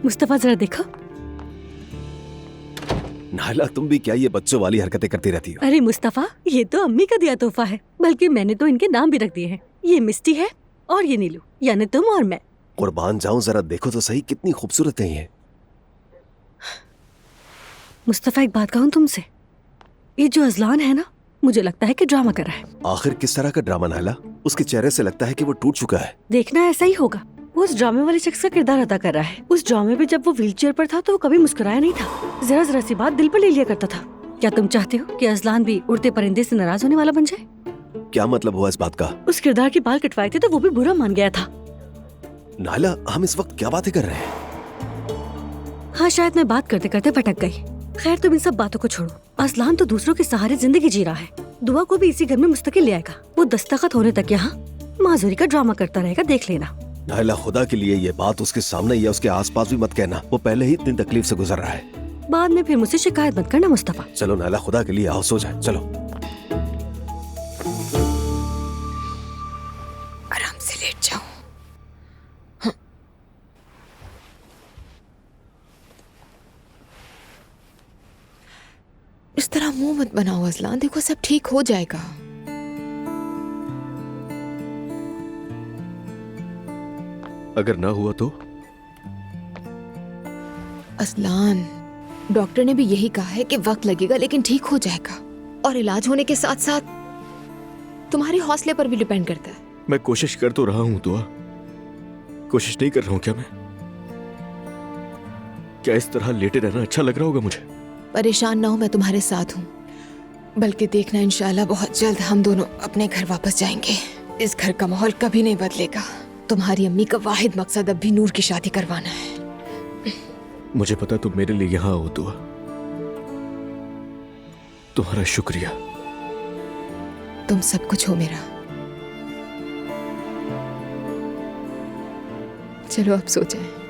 मुस्तफा जरा देखो। नायला, तुम भी क्या ये बच्चों वाली हरकतें करती रहती हो? अरे मुस्तफा, ये तो अम्मी का दिया तोहफा है, बल्कि मैंने तो इनके नाम भी रख दिए हैं। ये मिस्टी है और ये नीलू, यानी तुम और मैं। कुर्बान जाऊं, जरा देखो तो सही कितनी खूबसूरत है ये। मुस्तफा, एक बात कहूँ तुमसे, ये जो अजलान है ना, मुझे लगता है कि ड्रामा कर रहा है। आखिर किस तरह का ड्रामा नायला? उसके चेहरे से लगता है कि वो टूट चुका है। देखना ऐसा ही होगा। वो उस ड्रामे वाले शख्स का किरदार अदा कर रहा है। उस ड्रामे में जब वो व्हीलचेयर पर था तो वो कभी मुस्कुराया नहीं था, जरा जरा सी बात दिल पर ले लिया करता था। क्या तुम चाहते हो कि अजलान भी उड़ते परिंदे से नाराज होने वाला बन जाए? क्या मतलब हुआ इस बात का? उस किरदार के बाल कटवाए थे तो वो भी बुरा मान गया था। नायला, हम इस वक्त क्या बातें कर रहे हैं? हाँ, शायद मैं बात करते करते भटक गई। खैर, तुम इन सब बातों को छोड़ो। अजलान तो दूसरों के सहारे जिंदगी जी रहा है। दुआ को भी इसी घर में मुस्तकिल ले आएगा। वो दस्तखत होने तक यहाँ माजूरी का ड्रामा करता रहेगा, देख लेना। नायला, खुदा के लिए ये बात उसके सामने या उसके आसपास भी मत कहना। वो पहले ही इतनी तकलीफ से गुजर रहा है। बाद में फिर मुझसे शिकायत मत करना मुस्तफा। चलो नायला, खुदा के लिए आओ, सो जाए। चलो आराम से लेट जाओ। इस तरह मुंह मत बनाओ अजलान, देखो सब ठीक हो जाएगा। अगर ना हुआ तो? अजलान, डॉक्टर ने भी यही कहा है कि वक्त लगेगा लेकिन ठीक हो जाएगा। और इलाज होने के साथ साथ तुम्हारे हौसले पर भी डिपेंड करता है। मैं कोशिश कर तो रहा हूं दुआ। कोशिश नहीं कर रहा हूं क्या मैं? क्या इस तरह लेटे रहना अच्छा लग रहा होगा मुझे? परेशान ना हो, मैं तुम्हारे साथ हूँ। बल्कि देखना, इंशाल्लाह बहुत जल्द हम दोनों अपने घर वापस जाएंगे। इस घर का माहौल कभी नहीं बदलेगा। तुम्हारी अम्मी का वाहिद मकसद अब भी नूर की शादी करवाना है। मुझे पता तुम मेरे लिए यहाँ आओ दुआ। तुम्हारा शुक्रिया। तुम सब कुछ हो मेरा। चलो अब सो जाए।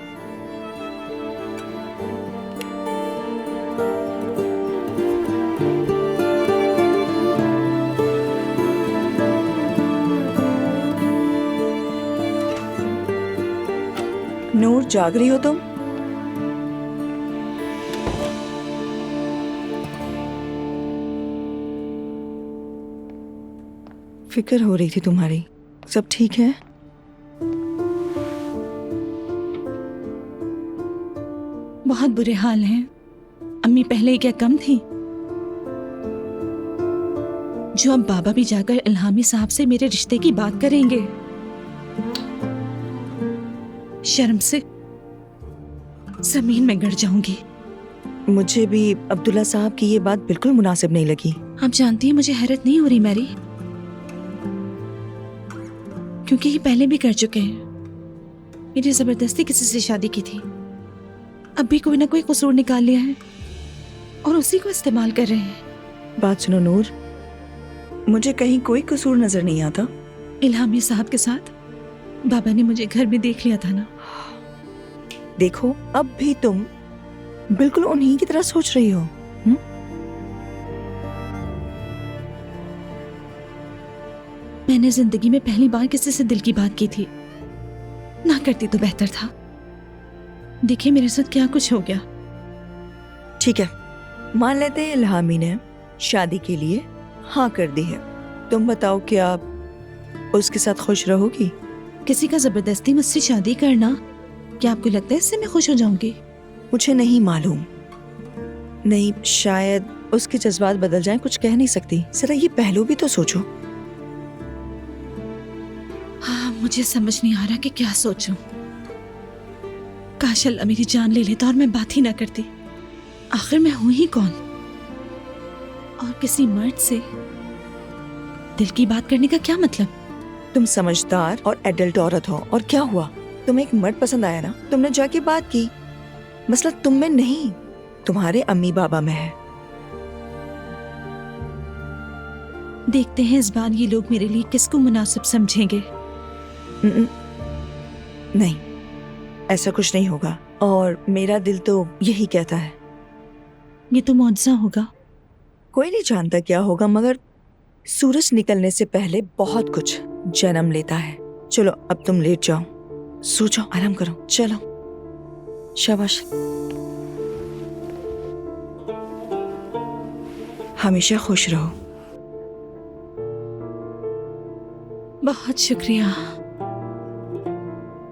नूर, जाग रही हो तुम? फिक्र हो रही थी तुम्हारी। सब ठीक है? बहुत बुरे हाल हैं। अम्मी पहले ही क्या कम थी? जो अब बाबा भी जाकर इल्हामी साहब से मेरे रिश्ते की बात करेंगे। शर्म से जमीन में गड़ जाऊंगी। मुझे भी अब्दुल्ला साहब की ये बात बिल्कुल मुनासिब नहीं लगी। आप जानती हैं मुझे हैरत नहीं हो रही मैरी, क्योंकि ये पहले भी कर चुके हैं। मेरी जबरदस्ती किसी से शादी की थी, अब भी कोई ना कोई कसूर निकाल लिया है और उसी को इस्तेमाल कर रहे हैं। बात सुनो नूर, मुझे कहीं कोई कसूर नजर नहीं आता। इल्हामी साहब के साथ बाबा ने मुझे घर में देख लिया था ना। देखो, अब भी तुम बिल्कुल उन्हीं की तरह सोच रही हो। मैंने जिंदगी में पहली बार किसी से दिल की बात की थी, ना करती तो बेहतर था। देखिए मेरे साथ क्या कुछ हो गया। ठीक है, मान लेते हैं इल्हामी ने शादी के लिए हाँ कर दी है। तुम बताओ, क्या आप उसके साथ खुश रहोगी? किसी का जबरदस्ती मुझसे शादी करना, क्या आपको लगता है इससे मैं खुश हो जाऊंगी? मुझे नहीं मालूम। नहीं, शायद उसके जज्बात बदल जाएं, कुछ कह नहीं सकती। जरा ये पहलू भी तो सोचो। हाँ, मुझे समझ नहीं आ रहा कि क्या सोचूं। काश अल्लाह मेरी जान ले लेता और मैं बात ही ना करती। आखिर मैं हूं ही कौन? और किसी मर्द से दिल की बात करने का क्या मतलब? तुम समझदार और एडल्ट औरत हो, और क्या हुआ? तुम्हें एक मर्द पसंद आया ना, तुमने जाके बात की। मसला तुम में नहीं, तुम्हारे अम्मी बाबा में है। देखते हैं इस बार ये लोग मेरे लिए किसको मुनासिब समझेंगे। नहीं, ऐसा कुछ नहीं होगा, और मेरा दिल तो यही कहता है। ये तो मौजज़ा होगा। कोई नहीं जानता क्या होगा, मगर सूरज निकलने से पहले बहुत कुछ जन्म लेता है। चलो अब तुम लेट जाओ, सो जाओ, आराम करो। चलो। शाबाश। हमेशा खुश रहो। बहुत शुक्रिया।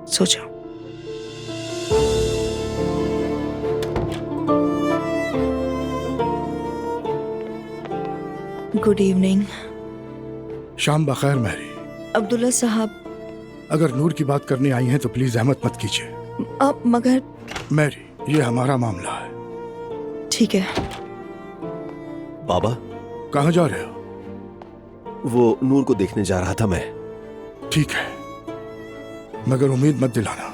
सो जाओ। Good evening. शाम बखैर मैरी। अब्दुल्ला साहब। अगर नूर की बात करने आई हैं तो प्लीज अहमत मत कीजिए। अब मगर मैरी, ये हमारा मामला है। ठीक है। बाबा, कहाँ जा रहे हो? वो नूर को देखने जा रहा था मैं। ठीक है, मगर उम्मीद मत दिलाना।